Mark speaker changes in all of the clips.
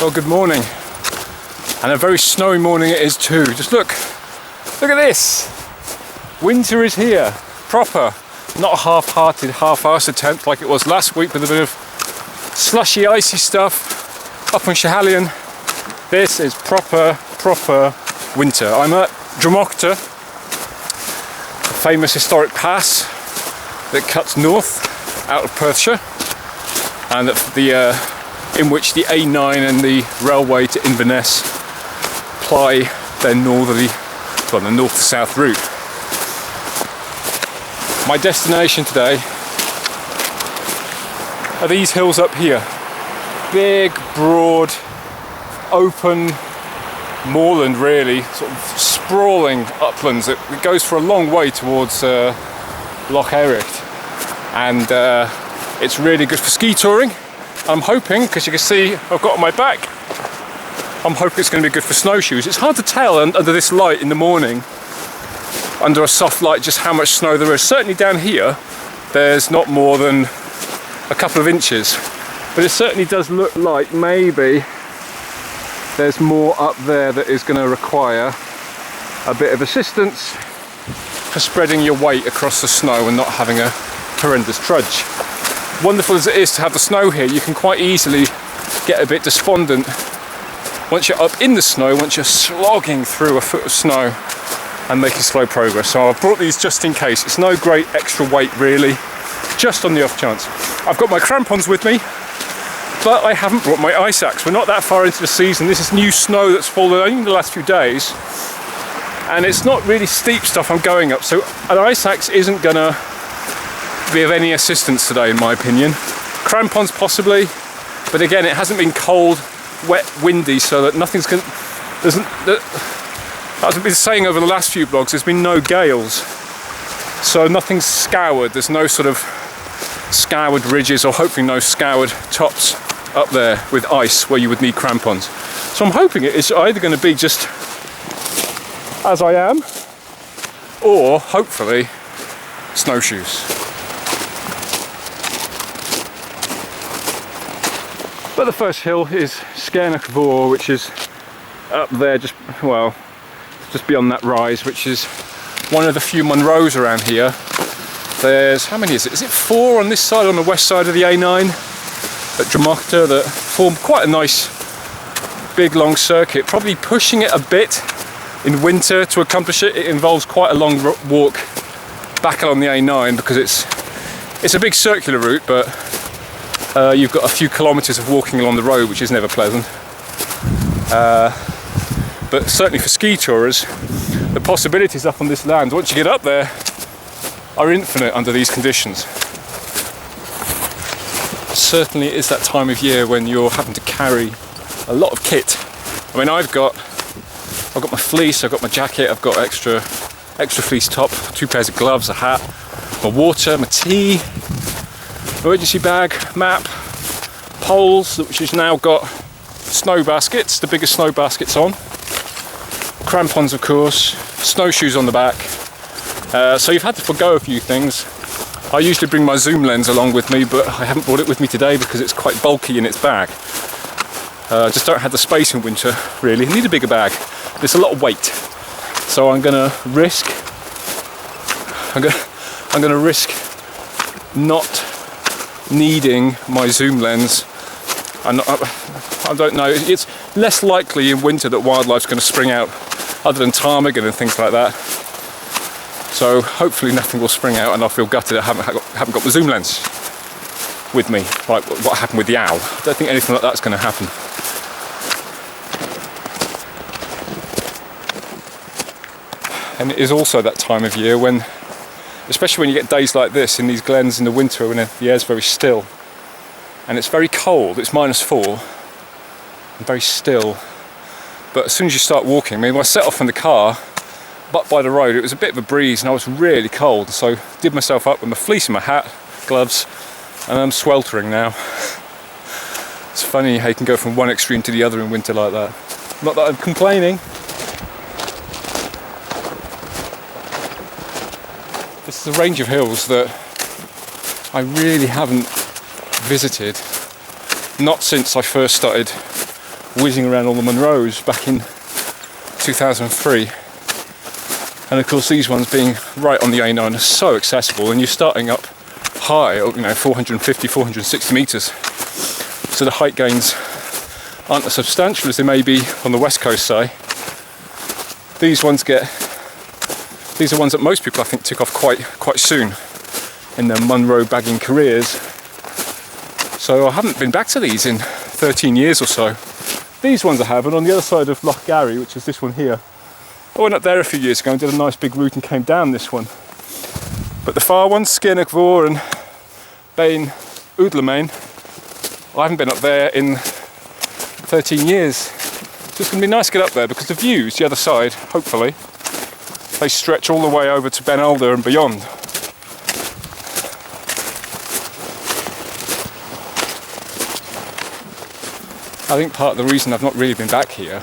Speaker 1: Well, good morning, and a very snowy morning it is too. Just look at this. Winter is here, proper, not a half-hearted, half-assed attempt like it was last week with a bit of slushy, icy stuff up on Schiehallion. This is proper winter. I'm at Drumochter, a famous historic pass that cuts north out of Perthshire, and in which the A9 and the railway to Inverness ply their the north to south route. My destination today are these hills up here. Big, broad, open moorland, really, sort of sprawling uplands. It goes for a long way towards Loch Ericht, and it's really good for ski touring. I'm hoping, because you can see I've got on my back, I'm hoping it's going to be good for snowshoes. It's hard to tell under this light in the morning, under a soft light, just how much snow there is. Certainly down here there's not more than a couple of inches, but it certainly does look like maybe there's more up there that is going to require a bit of assistance for spreading your weight across the snow and not having a horrendous trudge. Wonderful as it is to have the snow here, you can quite easily get a bit despondent once you're up in the snow, once you're slogging through a foot of snow and making slow progress. So I've brought these just in case. It's no great extra weight really, just on the off chance. I've got my crampons with me, but I haven't brought my ice axe. We're not that far into the season. This is new snow that's fallen only in the last few days, and it's not really steep stuff I'm going up, so an ice axe isn't gonna be of any assistance today, in my opinion. Crampons possibly, but again, it hasn't been cold, wet, windy, so that nothing's going. As I've been saying over the last few vlogs, there's been no gales, so nothing's scoured. There's no sort of scoured ridges, or hopefully no scoured tops up there with ice where you would need crampons. So I'm hoping it is either going to be just as I am, or hopefully snowshoes. But the first hill is Scairnach, which is up there, just beyond that rise, which is one of the few Munros around here. There's, how many is it? Is it 4 on this side, on the west side of the A9 at Drumochter, that form quite a nice big long circuit, probably pushing it a bit in winter to accomplish it. It involves quite a long walk back along the A9 because it's a big circular route, but you've got a few kilometres of walking along the road, which is never pleasant. But certainly for ski tourers, the possibilities up on this land, once you get up there, are infinite under these conditions. Certainly it is that time of year when you're having to carry a lot of kit. I mean, I've got my fleece, I've got my jacket, I've got extra fleece top, 2 pairs of gloves, a hat, my water, my tea, emergency bag, map, poles, which has now got snow baskets, the biggest snow baskets on, crampons of course, snowshoes on the back. So you've had to forgo a few things. I usually bring my zoom lens along with me, but I haven't brought it with me today because it's quite bulky in its bag. I just don't have the space in winter really. I need a bigger bag. There's a lot of weight, so I'm gonna risk not needing my zoom lens. I don't know, it's less likely in winter that wildlife's going to spring out other than ptarmigan and things like that, so hopefully nothing will spring out and I'll feel gutted I haven't got the zoom lens with me, like what happened with the owl. I don't think anything like that's going to happen. And it is also that time of year when, especially when you get days like this in these glens in the winter when the air's very still and it's very cold, it's -4 and very still, but as soon as you start walking, I mean, when I set off in the car up by the road, it was a bit of a breeze and I was really cold, so I did myself up with my fleece and my hat, gloves, and I'm sweltering now. It's funny how you can go from one extreme to the other in winter like that. Not that I'm complaining. This is a range of hills that I really haven't visited, not since I first started whizzing around all the Munros back in 2003. And of course these ones being right on the A9 are so accessible, and you're starting up high, you know, 450, 460 metres. So the height gains aren't as substantial as they may be on the west coast side. These are ones that most people I think took off quite soon in their Munro bagging careers. So I haven't been back to these in 13 years or so. These ones I have, and on the other side of Loch Garry, which is this one here, I went up there a few years ago and did a nice big route and came down this one. But the far ones, Skearnach Vor and Bain Oudlemain, I haven't been up there in 13 years. So it's going to be nice to get up there because the views, the other side, hopefully, they stretch all the way over to Ben Alder and beyond. I think part of the reason I've not really been back here,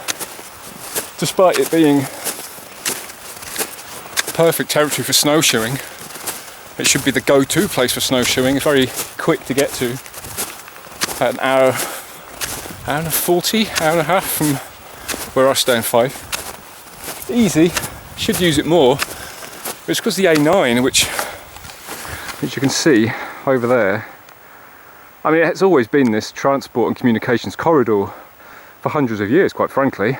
Speaker 1: despite it being perfect territory for snowshoeing, it should be the go-to place for snowshoeing. It's very quick to get to, an hour and 40, hour and a half from where I stay in Fife. Easy, should use it more, but it's because the A9, which you can see over there, I mean, it's always been this transport and communications corridor for hundreds of years, quite frankly.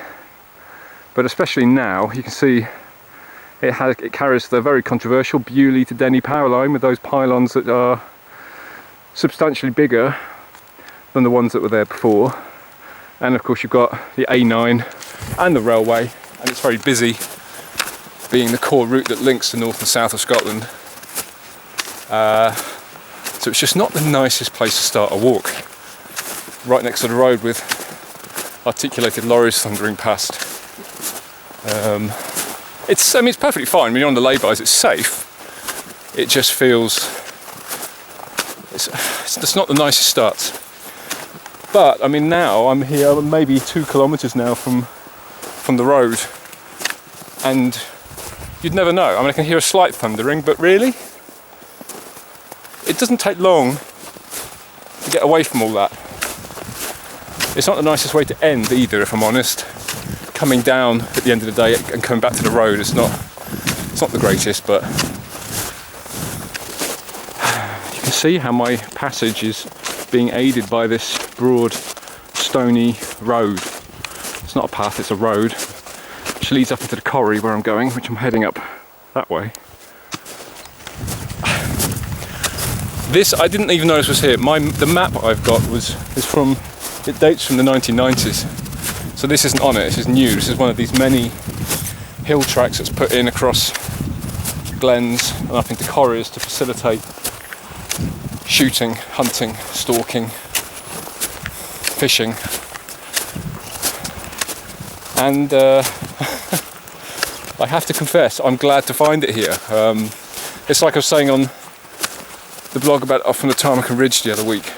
Speaker 1: But especially now, you can see it carries the very controversial Bewley to Denny power line with those pylons that are substantially bigger than the ones that were there before. And of course you've got the A9 and the railway, and it's very busy, being the core route that links the north and south of Scotland. So it's just not the nicest place to start a walk. Right next to the road with articulated lorries thundering past. It's perfectly fine. When you're on the lay-bys, it's safe. It just feels, it's just not the nicest starts. But I mean, now I'm here maybe 2 kilometres now from the road, and you'd never know. I mean, I can hear a slight thundering, but really, it doesn't take long to get away from all that. It's not the nicest way to end either, if I'm honest. Coming down at the end of the day and coming back to the road, it's not the greatest, but you can see how my passage is being aided by this broad stony road. It's not a path, it's a road which leads up into the corrie where I'm going, which I'm heading up that way. This I didn't even notice was here. The map I've got it dates from the 1990s. So this isn't on it, this is new. This is one of these many hill tracks that's put in across glens and up into corries to facilitate shooting, hunting, stalking, fishing. And I have to confess, I'm glad to find it here. It's like I was saying on the blog about off on the Tarmacan Ridge the other week.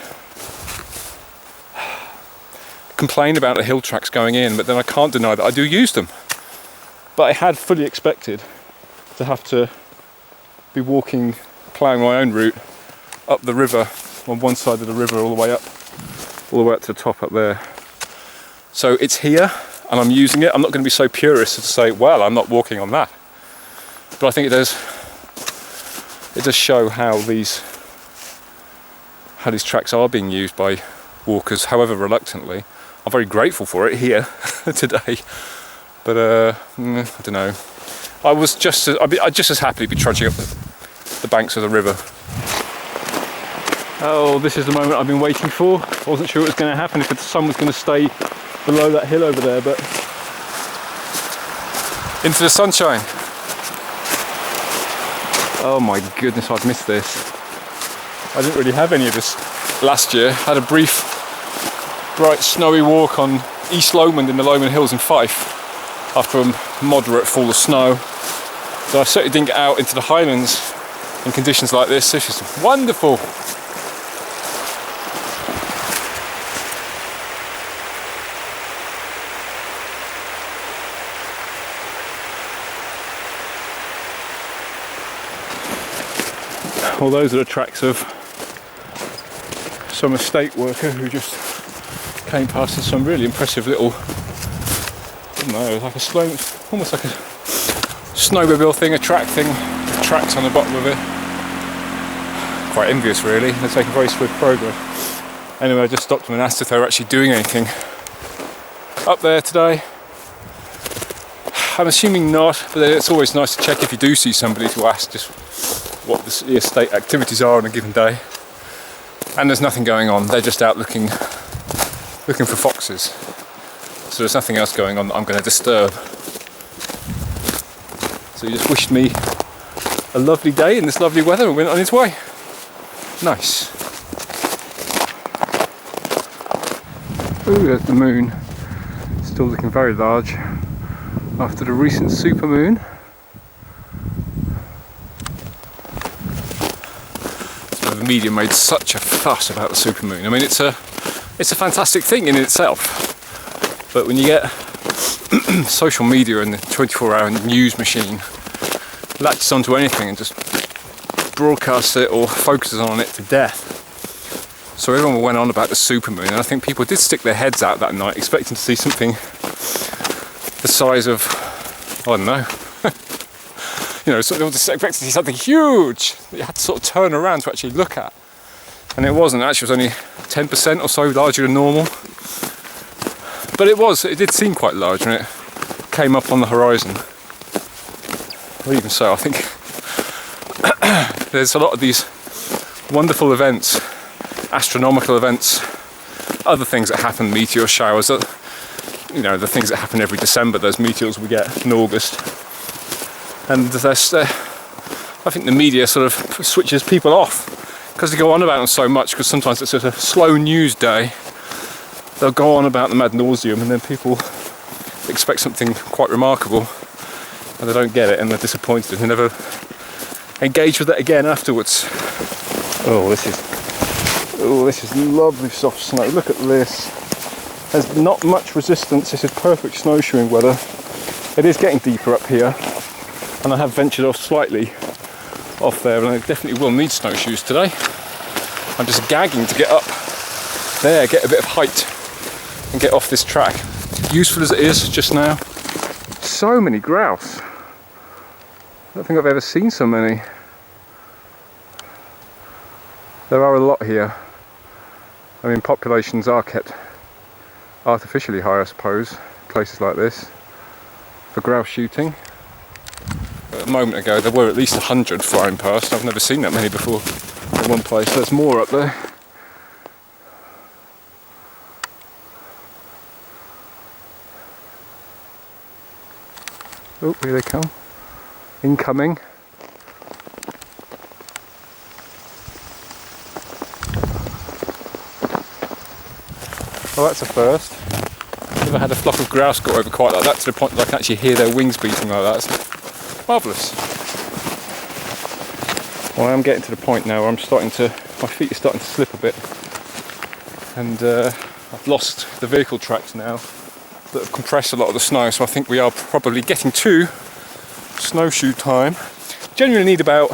Speaker 1: Complain about the hill tracks going in, but then I can't deny that I do use them. But I had fully expected to have to be ploughing my own route up the river, on one side of the river, all the way up to the top up there. So it's here, and I'm using it. I'm not going to be so purist as to say, well, I'm not walking on that. But I think it does show how these tracks are being used by walkers, however reluctantly. I'm very grateful for it here today, but I don't know. I'd just as happily be trudging up the banks of the river. Oh, this is the moment I've been waiting for. I wasn't sure what was going to happen, if the sun was going to stay below that hill over there, but into the sunshine. Oh my goodness, I've missed this. I didn't really have any of this last year. I had a brief bright snowy walk on East Lomond in the Lomond Hills in Fife after a moderate fall of snow. So I certainly didn't get out into the Highlands in conditions like this. This is wonderful. Well, those are the tracks of some estate worker who just came past some really impressive little, I don't know, like a slow, almost like a snowmobile thing, a track thing, tracks on the bottom of it. Quite envious really, they're taking very swift progress. Anyway, I just stopped them and asked if they were actually doing anything up there today. I'm assuming not, but it's always nice to check if you do see somebody to ask just what the estate activities are on a given day. And there's nothing going on, they're just out looking for foxes. So there's nothing else going on that I'm going to disturb. So he just wished me a lovely day in this lovely weather and went on his way. Nice. Ooh, there's the moon. Still looking very large after the recent supermoon. So the media made such a fuss about the supermoon. I mean, it's a fantastic thing in itself. But when you get social media and the 24-hour news machine latches onto anything and just broadcasts it or focuses on it to death. So everyone went on about the supermoon, and I think people did stick their heads out that night expecting to see something the size of, I don't know, you know, they were expecting to see something huge that you had to sort of turn around to actually look at. And it wasn't, actually it was only 10% or so larger than normal. But it did seem quite large when it came up on the horizon. Or even so, I think there's a lot of these wonderful events, astronomical events, other things that happen, meteor showers, that, you know, the things that happen every December, those meteors we get in August. And I think the media sort of switches people off because they go on about them so much, because sometimes it's just a slow news day. They'll go on about them ad nauseum, and then people expect something quite remarkable and they don't get it and they're disappointed and they never engage with it again afterwards. Oh, this is lovely soft snow. Look at this. There's not much resistance. This is perfect snowshoeing weather. It is getting deeper up here, and I have ventured off slightly off there, and I definitely will need snowshoes today. I'm just gagging to get up there, get a bit of height and get off this track. Useful as it is just now. So many grouse. I don't think I've ever seen so many. There are a lot here. I mean, populations are kept artificially high, I suppose, places like this, for grouse shooting. But a moment ago there were at least 100 flying past. I've never seen that many before in one place. There's more up there. Oh, here they come. Incoming. Well, that's a first. Never had a flock of grouse go over quite like that, to the point that I can actually hear their wings beating like that. It's marvellous. Well, I am getting to the point now where my feet are starting to slip a bit. And I've lost the vehicle tracks now that have compressed a lot of the snow, so I think we are probably getting to snowshoe time. Generally need about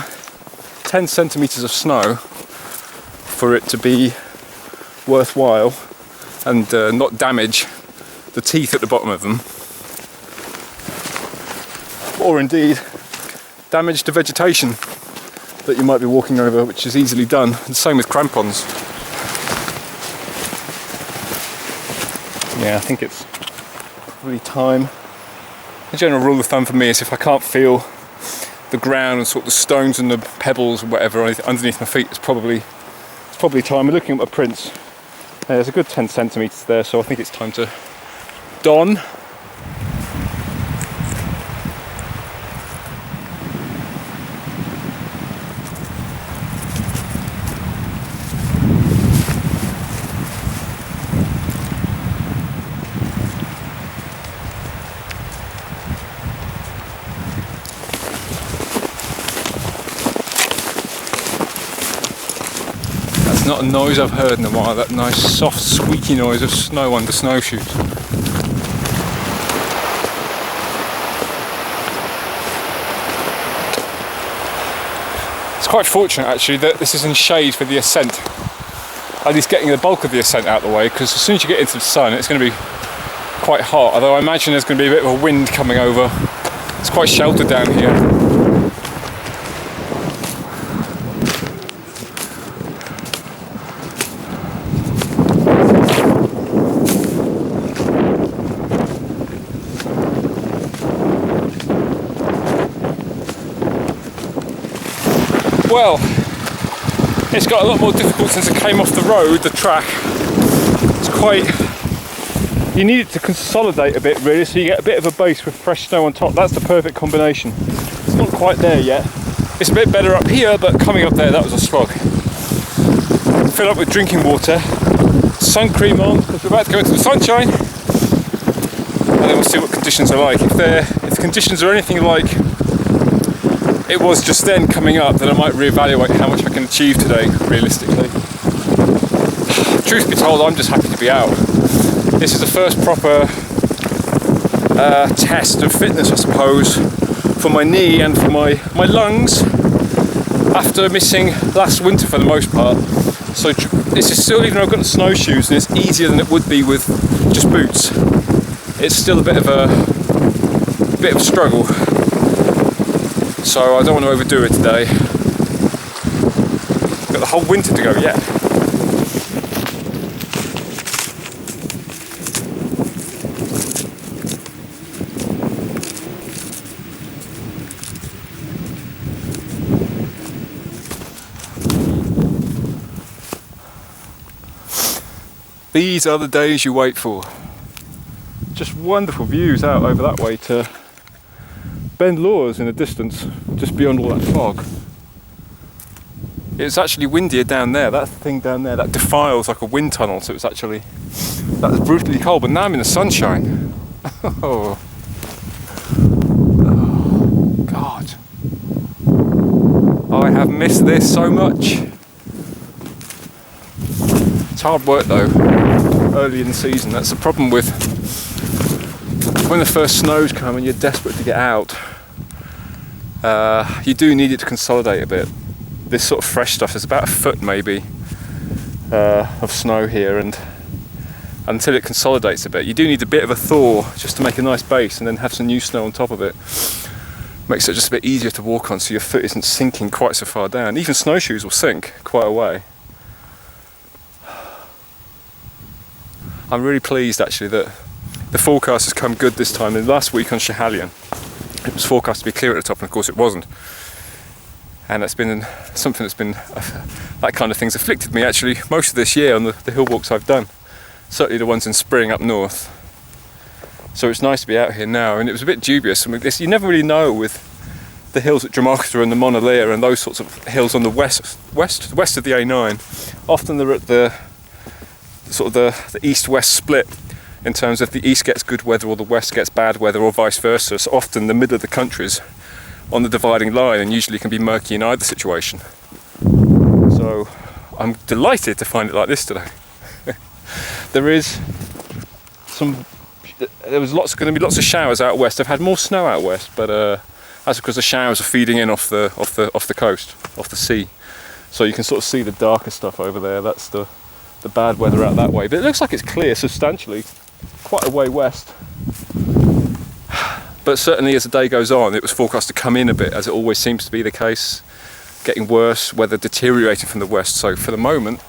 Speaker 1: 10 centimetres of snow for it to be worthwhile and not damage the teeth at the bottom of them, or indeed damage the vegetation that you might be walking over, which is easily done. And same with crampons. Yeah, I think it's probably time. The general rule of thumb for me is if I can't feel the ground and sort of the stones and the pebbles or whatever underneath my feet, it's probably time. I'm looking at my prints. There's a good 10 centimetres there, so I think it's time to don. Not a noise I've heard in a while, that nice soft squeaky noise of snow under snowshoes. It's quite fortunate actually that this is in shade for the ascent. at least getting the bulk of the ascent out of the way, because as soon as you get into the sun it's going to be quite hot, although I imagine there's going to be a bit of a wind coming over. It's quite sheltered down here. Well, it's got a lot more difficult since it came off the road, the track. It's quite, you need it to consolidate a bit really, so you get a bit of a base with fresh snow on top. That's the perfect combination. It's not quite there yet. It's a bit better up here, but coming up there, that was a slog. Fill up with drinking water, sun cream on, because we're about to go into the sunshine, and then we'll see what conditions are like. If the conditions are anything like it was just then coming up, then I might reevaluate how much I can achieve today, realistically. Truth be told, I'm just happy to be out. This is the first proper test of fitness, I suppose, for my knee and for my lungs, after missing last winter for the most part. So this is still, even though I've got the snowshoes and it's easier than it would be with just boots, it's still a bit of a struggle. So I don't want to overdo it today. Got the whole winter to go yet. These are the days you wait for. Just wonderful views out over that way to Benvironment in the distance, just beyond all that fog. It's actually windier down there. That thing down there, that defiles like a wind tunnel, so it's actually, that was brutally cold, but now I'm in the sunshine. Oh, God. I have missed this so much. It's hard work though, early in the season. That's the problem with when the first snows come and you're desperate to get out. You do need it to consolidate a bit. This sort of fresh stuff, there's about a foot maybe of snow here, and until it consolidates a bit, you do need a bit of a thaw just to make a nice base, and then have some new snow on top of it. Makes it just a bit easier to walk on, so your foot isn't sinking quite so far down. Even snowshoes will sink quite a way. I'm really pleased actually that the forecast has come good this time. And last week on Schiehallion, it was forecast to be clear at the top, and of course it wasn't. And that's been something that's been, that kind of thing's afflicted me actually most of this year on the hill walks I've done. Certainly the ones in spring up north. So it's nice to be out here now, and it was a bit dubious. I mean, you never really know with the hills at Drumochter and the Monalia and those sorts of hills on the west of the A9. Often they're at the sort of the east-west split, in terms of the east gets good weather or the west gets bad weather, or vice versa. So often the middle of the country's on the dividing line, and usually can be murky in either situation. So I'm delighted to find it like this today. There was going to be lots of showers out west. I've had more snow out west, but that's because the showers are feeding in off the coast, off the sea. So you can sort of see the darker stuff over there. That's the bad weather out that way. But it looks like it's clear substantially, quite a way west. But certainly as the day goes on, it was forecast to come in a bit, as it always seems to be the case. Getting worse, weather deteriorating from the west. So for the moment,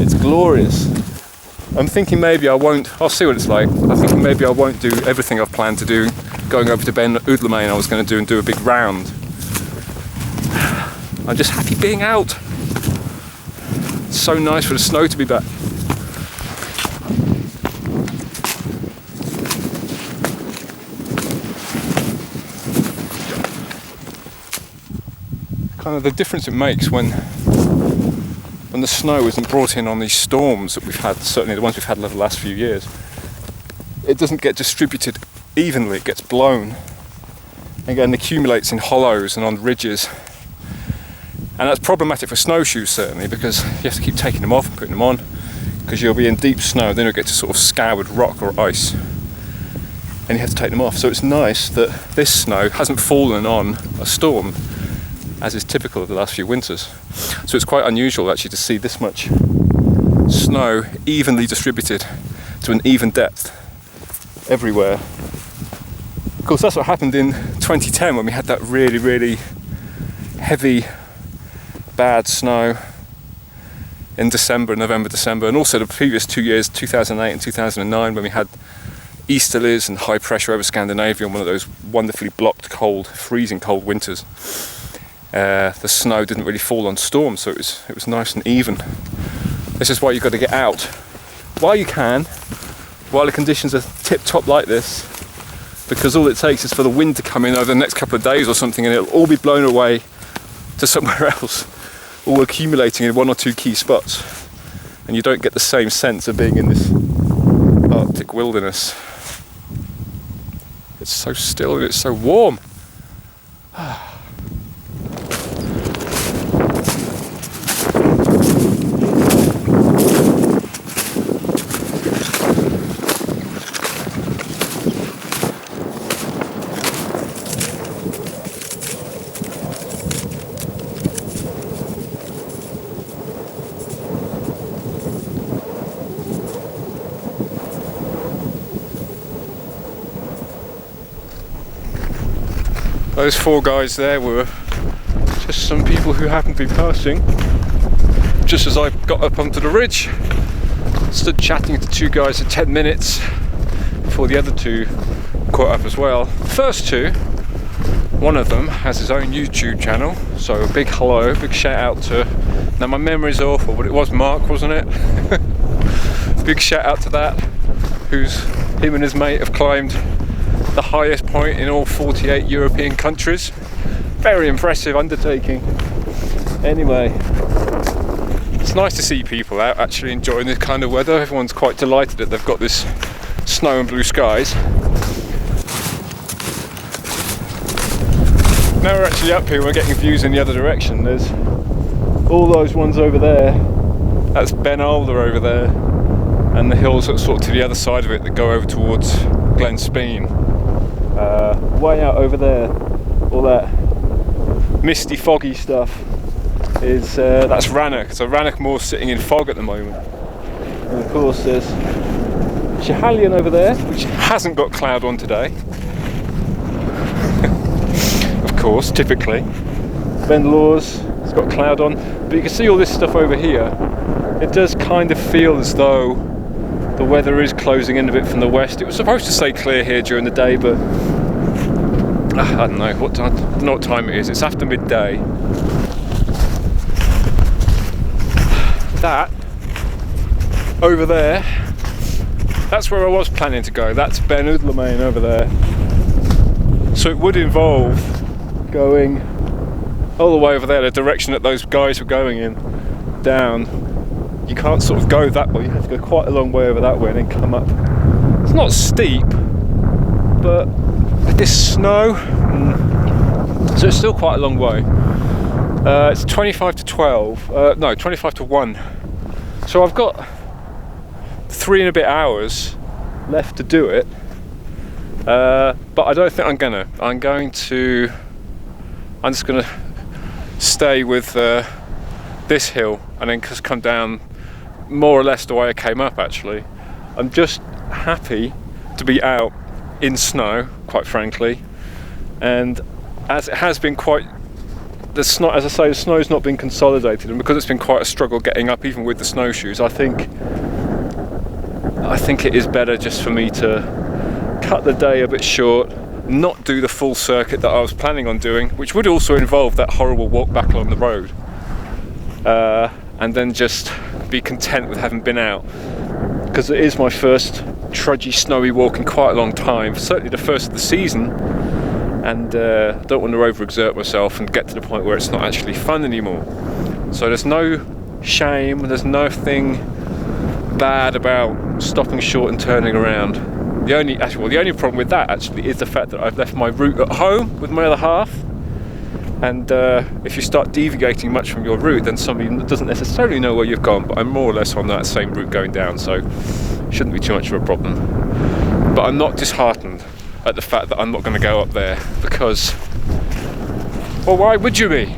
Speaker 1: it's glorious. I'm thinking maybe I'll see what it's like. I'm thinking maybe I won't do everything I've planned to do. Going over to Benvironment I was going to do and do a big round. I'm just happy being out. It's so nice for the snow to be back. Kind of the difference it makes when the snow isn't brought in on these storms that we've had, certainly the ones we've had over the last few years. It doesn't get distributed evenly, it gets blown. Again, accumulates in hollows and on ridges. And that's problematic for snowshoes certainly, because you have to keep taking them off and putting them on, because you'll be in deep snow, then you'll get to sort of scoured rock or ice, and you have to take them off. So it's nice that this snow hasn't fallen on a storm. as is typical of the last few winters. So it's quite unusual actually to see this much snow evenly distributed to an even depth everywhere. Of course, that's what happened in 2010 when we had that really, really heavy, bad snow in November, December, and also the previous 2 years, 2008 and 2009, when we had easterlies and high pressure over Scandinavia and one of those wonderfully blocked cold, freezing cold winters. The snow didn't really fall on storms, so it was nice and even. This is why you've got to get out while you can, while the conditions are tip-top like this, because all it takes is for the wind to come in over the next couple of days or something and it'll all be blown away to somewhere else, all accumulating in one or two key spots, and you don't get the same sense of being in this Arctic wilderness. It's so still and it's so warm. Those four guys there were just some people who happened to be passing just as I got up onto the ridge. Stood chatting to two guys for 10 minutes before the other two caught up as well. The first two, one of them has his own YouTube channel, so a big hello, big shout out to, now my memory's awful, but it was Mark, wasn't it? Big shout out to that, him and his mate have climbed the highest point in all 48 European countries. Very impressive undertaking. Anyway, it's nice to see people out actually enjoying this kind of weather. Everyone's quite delighted that they've got this snow and blue skies. Now we're actually up here, we're getting views in the other direction. There's all those ones over there. That's Ben over there, and the hills that sort of to the other side of it that go over towards Glen Speen. Way out over there, all that misty, foggy stuff is that's Rannoch. So Rannoch Moor's sitting in fog at the moment. And of course there's Schiehallion over there, which hasn't got cloud on today. Of course, typically. Ben Law's, it's got cloud on, but you can see all this stuff over here. It does kind of feel as though the weather is closing in a bit from the west. It was supposed to stay clear here during the day, but I don't know what time. I don't know what time it is. It's after midday. That over there, that's where I was planning to go. That's Ben Udlemain over there. So it would involve going all the way over there, the direction that those guys were going in, down. You can't sort of go that way, you have to go quite a long way over that way and then come up. It's not steep, but with this snow, so it's still quite a long way. It's 25 to 12, no, 25 to 1. So I've got 3 and a bit hours left to do it, but I don't think I'm gonna. I'm just gonna stay with this hill and then just come down more or less the way I came up actually. I'm just happy to be out in snow, quite frankly, and as it has been quite, the snow, as I say, the snow's not been consolidated, and because it's been quite a struggle getting up even with the snowshoes, I think it is better just for me to cut the day a bit short, not do the full circuit that I was planning on doing, which would also involve that horrible walk back along the road, and then just be content with having been out, because it is my first trudgy snowy walk in quite a long time, certainly the first of the season, and I don't want to overexert myself and get to the point where it's not actually fun anymore. So there's no shame, there's nothing bad about stopping short and turning around. The only problem with that actually is the fact that I've left my route at home with my other half, and if you start deviating much from your route, then somebody doesn't necessarily know where you've gone, but I'm more or less on that same route going down, so it shouldn't be too much of a problem. But I'm not disheartened at the fact that I'm not going to go up there, because, well, why would you be?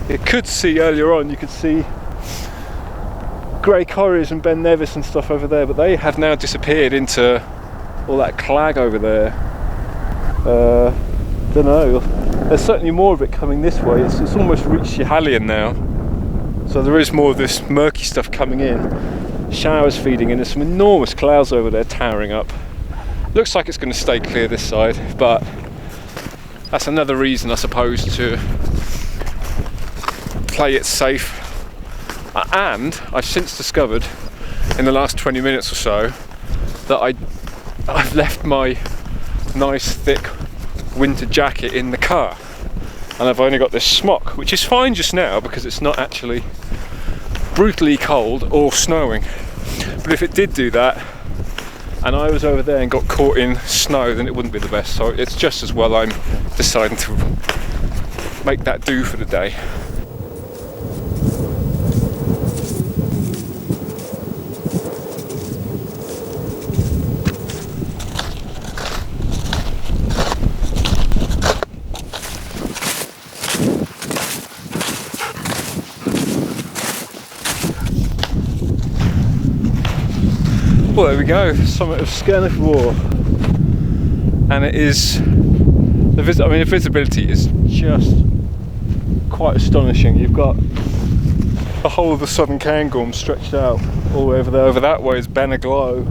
Speaker 1: You could see earlier on, you could see Grey Corries and Ben Nevis and stuff over there, but they have now disappeared into all that clag over there. Don't know. There's certainly more of it coming this way. It's almost reached Schiehallion now, so there is more of this murky stuff coming in. Showers feeding in. There's some enormous clouds over there towering up. Looks like it's going to stay clear this side, but that's another reason, I suppose, to play it safe. And I've since discovered in the last 20 minutes or so that I've left my nice thick winter jacket in the car, and I've only got this smock, which is fine just now because it's not actually brutally cold or snowing. But if it did do that and I was over there and got caught in snow, then it wouldn't be the best. So it's just as well I'm deciding to make that do for the day. Well, there we go, summit of Skernifwar, and it is the visibility is just quite astonishing. You've got the whole of the southern Cairngorm stretched out all the way over there. Over that way is Ben Aglow,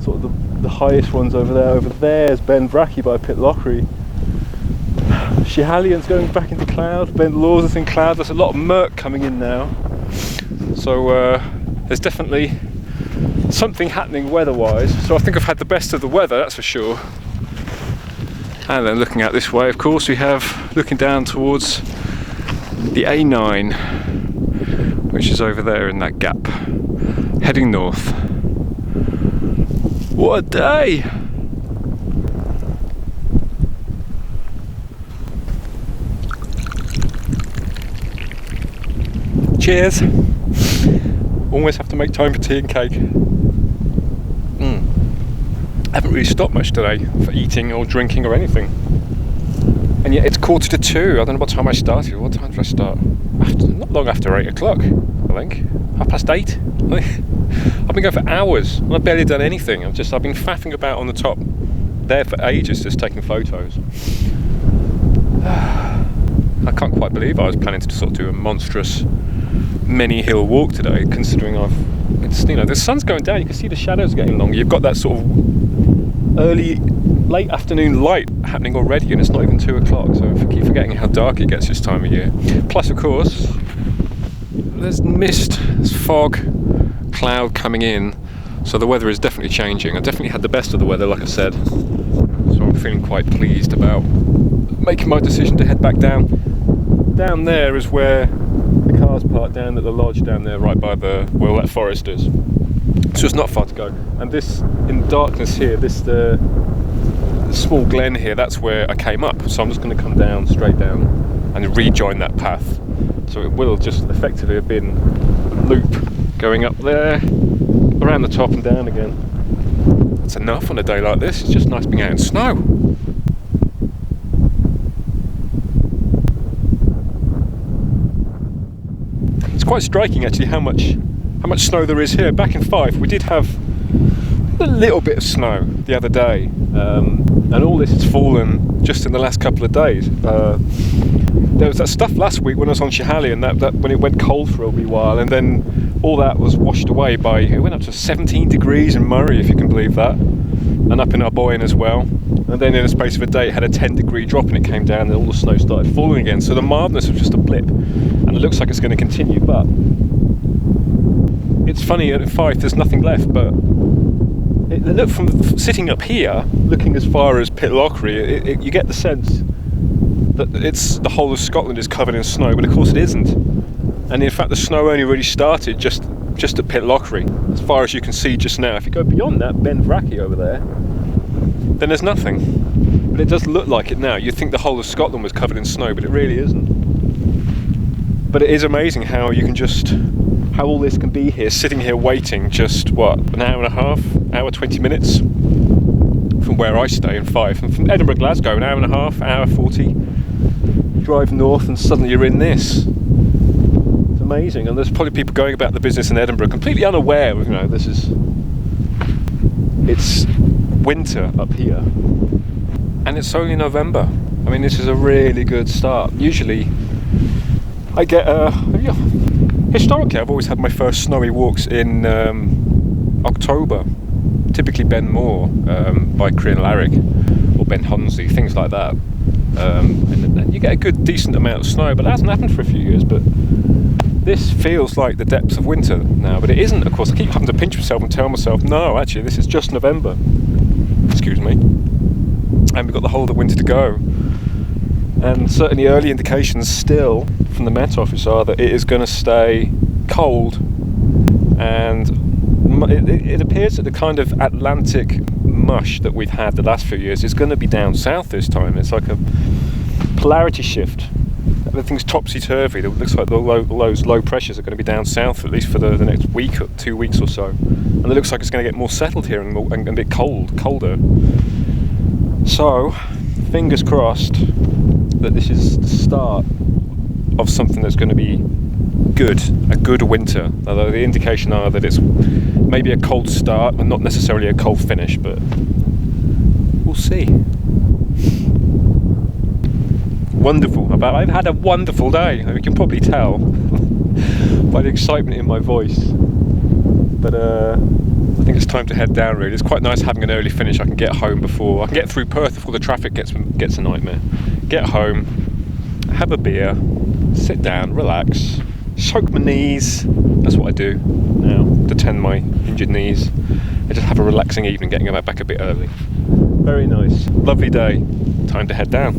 Speaker 1: sort of the highest ones over there. Over there is Benvironment by Pitlochry. Schiehallien's going back into cloud. Ben Lawes is in cloud. There's a lot of murk coming in now, so there's definitely something happening weather-wise. So I think I've had the best of the weather, that's for sure. And then looking out this way, of course, we have looking down towards the A9, which is over there in that gap, heading north. What a day! Cheers! Always have to make time for tea and cake. I haven't really stopped much today for eating or drinking or anything. And yet it's 1:45. I don't know what time I started. What time did I start? Not long after 8 o'clock, I think. 8:30. I've been going for hours and I've barely done anything. I've been faffing about on the top there for ages, just taking photos. I can't quite believe I was planning to sort of do a monstrous many hill walk today, considering the sun's going down. You can see the shadows getting longer. You've got that sort of late afternoon light happening already, and it's not even 2 o'clock. So I keep forgetting how dark it gets this time of year. Plus, of course, there's mist, there's fog, cloud coming in, so the weather is definitely changing. I definitely had the best of the weather, like I said, so I'm feeling quite pleased about making my decision to head back down. Down there is where the car's parked, down at the lodge down there, right by where that forest is. So it's not far to go. And this, in darkness here, the small glen here, that's where I came up. So I'm just going to come down, straight down, and rejoin that path. So it will just effectively have been a loop going up there, around the top and down again. That's enough on a day like this. It's just nice being out in snow. It's quite striking actually how much snow there is here. Back in Fife we did have a little bit of snow the other day, and all this has fallen just in the last couple of days. There was that stuff last week when I was on Schiehallion, that when it went cold for a wee while, and then all that was washed away by, it went up to 17 degrees in Murray, if you can believe that, and up in Arboyne as well. And then in a space of a day it had a 10-degree drop and it came down and all the snow started falling again. So the mildness was just a blip, and it looks like it's going to continue. But it's funny, at Fife there's nothing left, but look, from sitting up here, looking as far as Pitlochry, you get the sense that the whole of Scotland is covered in snow, but of course it isn't. And in fact the snow only really started just at Pitlochry, as far as you can see just now. If you go beyond that, Benvironment over there, then there's nothing. But it does look like it now. You'd think the whole of Scotland was covered in snow, but it really isn't. But it is amazing how you can just
Speaker 2: how all this can be here, sitting here waiting just, what, an hour and a half, hour 20 minutes from where I stay in Fife. And from Edinburgh, Glasgow, an hour and a half, hour 40. Drive north and suddenly you're in this. It's amazing. And there's probably people going about the business in Edinburgh completely unaware of, it's winter up here. And it's only November. I mean, this is a really good start. Usually, I get historically, I've always had my first snowy walks in October. Typically Ben Moor by Crianlarich or Ben Hunsey, things like that. And you get a good, decent amount of snow, but that hasn't happened for a few years. But this feels like the depths of winter now, but it isn't, of course. I keep having to pinch myself and tell myself, no, actually, this is just November. Excuse me. And we've got the whole of the winter to go. And certainly early indications still from the Met Office are that it is going to stay cold, and it appears that the kind of Atlantic mush that we've had the last few years is going to be down south this time. It's like a polarity shift. Everything's topsy-turvy. It looks like all those low pressures are going to be down south, at least for the next week or 2 weeks or so. And it looks like it's going to get more settled here and a bit colder. So, fingers crossed that this is the start of something that's going to be good, a good winter. Although the indication are that it's maybe a cold start and not necessarily a cold finish, but we'll see. Wonderful. I've had a wonderful day. You can probably tell by the excitement in my voice. But I think it's time to head down, really. It's quite nice having an early finish. I can get home I can get through Perth before the traffic gets a nightmare. Get home, have a beer, sit down, relax, soak my knees. That's what I do now to tend my injured knees. I just have a relaxing evening, getting back a bit early. Very nice. Lovely day. Time to head down.